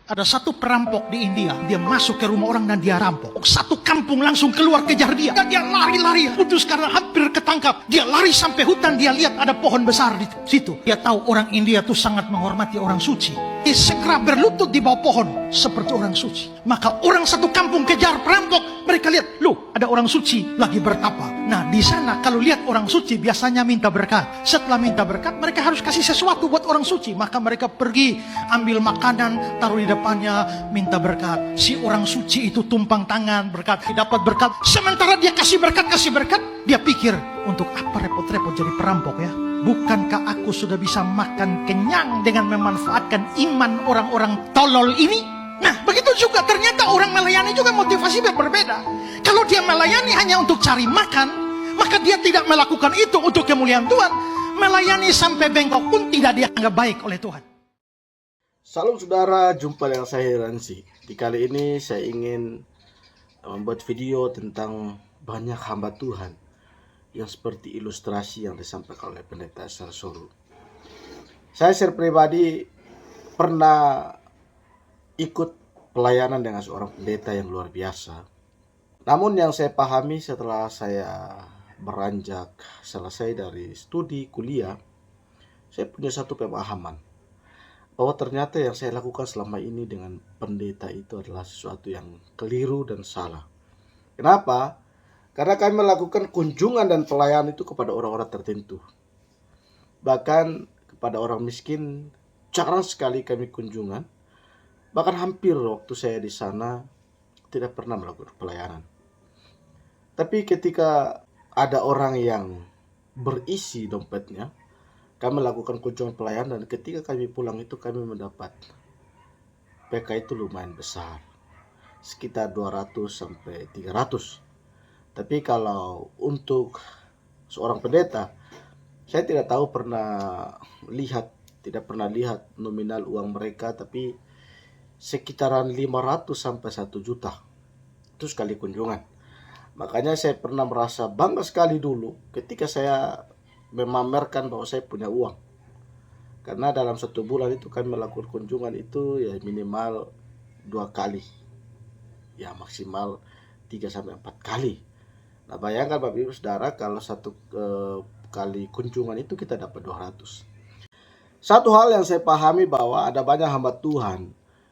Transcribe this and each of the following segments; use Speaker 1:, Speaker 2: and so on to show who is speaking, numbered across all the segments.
Speaker 1: Ada satu perampok di India, dia masuk ke rumah orang dan dia rampok. Satu kampung langsung keluar kejar dia. Dan dia lari-lari, putus karena hampir ketangkap. Dia lari sampai hutan, dia lihat ada pohon besar di situ. Dia tahu orang India itu sangat menghormati orang suci. Dia segera berlutut di bawah pohon seperti orang suci. Maka orang satu kampung kejar perampok. Mereka lihat, loh, ada orang suci lagi bertapa. Nah, di sana kalau lihat orang suci biasanya minta berkat. Setelah minta berkat, mereka harus kasih sesuatu buat orang suci. Maka mereka pergi ambil makanan, taruh di depannya, minta berkat. Si orang suci itu tumpang tangan berkat, dapat berkat. Sementara dia kasih berkat, dia pikir, untuk apa repot-repot jadi perampok ya? Bukankah aku sudah bisa makan kenyang dengan memanfaatkan iman orang-orang tolol ini? Nah, begitu juga ternyata orang melayani juga motivasi berbeda. Kalau dia melayani hanya untuk cari makan, maka dia tidak melakukan itu untuk kemuliaan Tuhan. Melayani sampai bengkok pun tidak dianggap baik oleh Tuhan.
Speaker 2: Salam saudara, jumpa dengan saya Heransi. Di kali ini saya ingin membuat video tentang banyak hamba Tuhan yang seperti ilustrasi yang disampaikan oleh Pendeta Esar Soru. Saya secara pribadi pernah ikut pelayanan dengan seorang pendeta yang luar biasa. Namun yang saya pahami setelah saya beranjak selesai dari studi kuliah, saya punya satu pemahaman bahwa ternyata yang saya lakukan selama ini dengan pendeta itu adalah sesuatu yang keliru dan salah. Kenapa? Karena kami melakukan kunjungan dan pelayanan itu kepada orang-orang tertentu. Bahkan kepada orang miskin jarang sekali kami kunjungan. Bahkan hampir waktu saya di sana tidak pernah melakukan pelayanan. Tapi ketika ada orang yang berisi dompetnya, kami melakukan kunjungan pelayanan, dan ketika kami pulang itu kami mendapat PK itu lumayan besar. Sekitar 200 sampai 300. Tapi kalau untuk seorang pendeta, saya tidak pernah lihat nominal uang mereka, tapi sekitaran 500 sampai 1 juta. Itu sekali kunjungan. Makanya saya pernah merasa bangga sekali dulu ketika saya memamerkan bahwa saya punya uang. Karena dalam 1 bulan itu kami melakukan kunjungan itu ya minimal 2 kali. Ya maksimal 3 sampai 4 kali. Nah, bayangkan Bapak Ibu Saudara kalau satu kali kunjungan itu kita dapat 200. Satu hal yang saya pahami bahwa ada banyak hamba Tuhan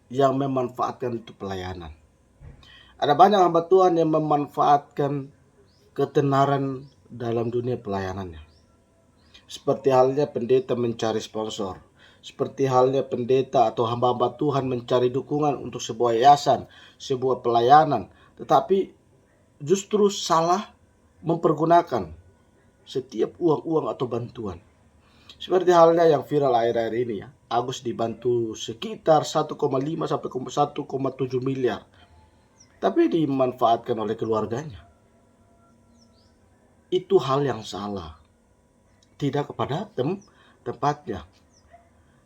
Speaker 2: yang memanfaatkan itu pelayanan. Ada banyak hamba Tuhan yang memanfaatkan ketenaran dalam dunia pelayanannya. Seperti halnya pendeta mencari sponsor. Seperti halnya pendeta atau hamba-hamba Tuhan mencari dukungan untuk sebuah yayasan, sebuah pelayanan. Tetapi justru salah mempergunakan setiap uang-uang atau bantuan. Seperti halnya yang viral akhir-akhir ini ya. Agus dibantu sekitar 1,5 sampai 1,7 miliar. Tapi dimanfaatkan oleh keluarganya. Itu hal yang salah. Tidak kepada tempatnya.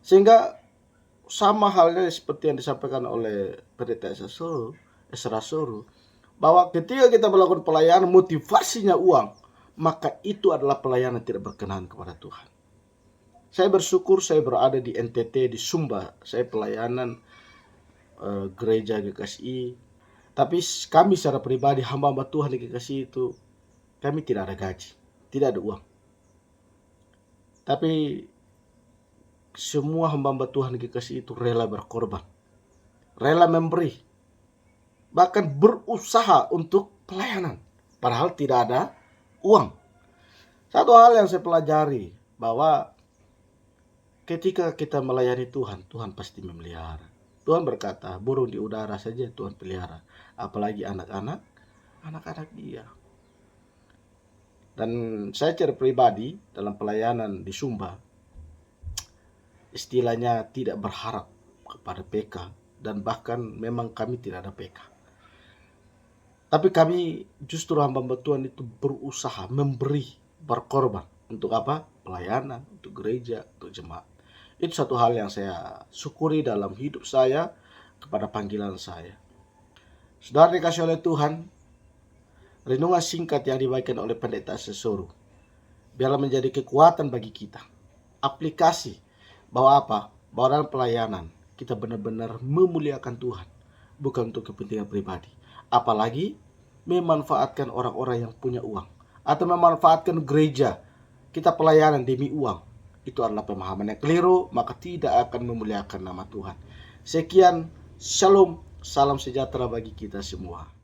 Speaker 2: Sehingga sama halnya seperti yang disampaikan oleh Pendeta Esra Soru, bahwa ketika kita melakukan pelayanan motivasinya uang, maka itu adalah pelayanan tidak berkenan kepada Tuhan. Saya bersyukur saya berada di NTT, di Sumba. Saya pelayanan gereja GKSI. Tapi kami secara pribadi, hamba-hamba Tuhan di GKSI itu, kami tidak ada gaji, tidak ada uang. Tapi semua hamba-hamba Tuhan di GKSI itu rela berkorban, rela memberi, bahkan berusaha untuk pelayanan, padahal tidak ada uang. Satu hal yang saya pelajari, bahwa ketika kita melayani Tuhan, Tuhan pasti memelihara. Tuhan berkata, burung di udara saja Tuhan pelihara, apalagi anak-anak dia. Dan saya secara pribadi dalam pelayanan di Sumba, istilahnya tidak berharap kepada PK, dan bahkan memang kami tidak ada PK. Tapi kami justru hamba-hamba Tuhan itu berusaha memberi, berkorban. Untuk apa? Pelayanan, untuk gereja, untuk jemaat. Itu satu hal yang saya syukuri dalam hidup saya kepada panggilan saya. Saudara dikasih oleh Tuhan, renungan singkat yang dibagikan oleh Pendeta Esar Soru biarlah menjadi kekuatan bagi kita. Aplikasi bahwa apa? Bahwa dalam pelayanan kita benar-benar memuliakan Tuhan, bukan untuk kepentingan pribadi. Apalagi memanfaatkan orang-orang yang punya uang, atau memanfaatkan gereja kita pelayanan demi uang. Itu adalah pemahaman yang keliru, maka tidak akan memuliakan nama Tuhan. Sekian, shalom, salam sejahtera bagi kita semua.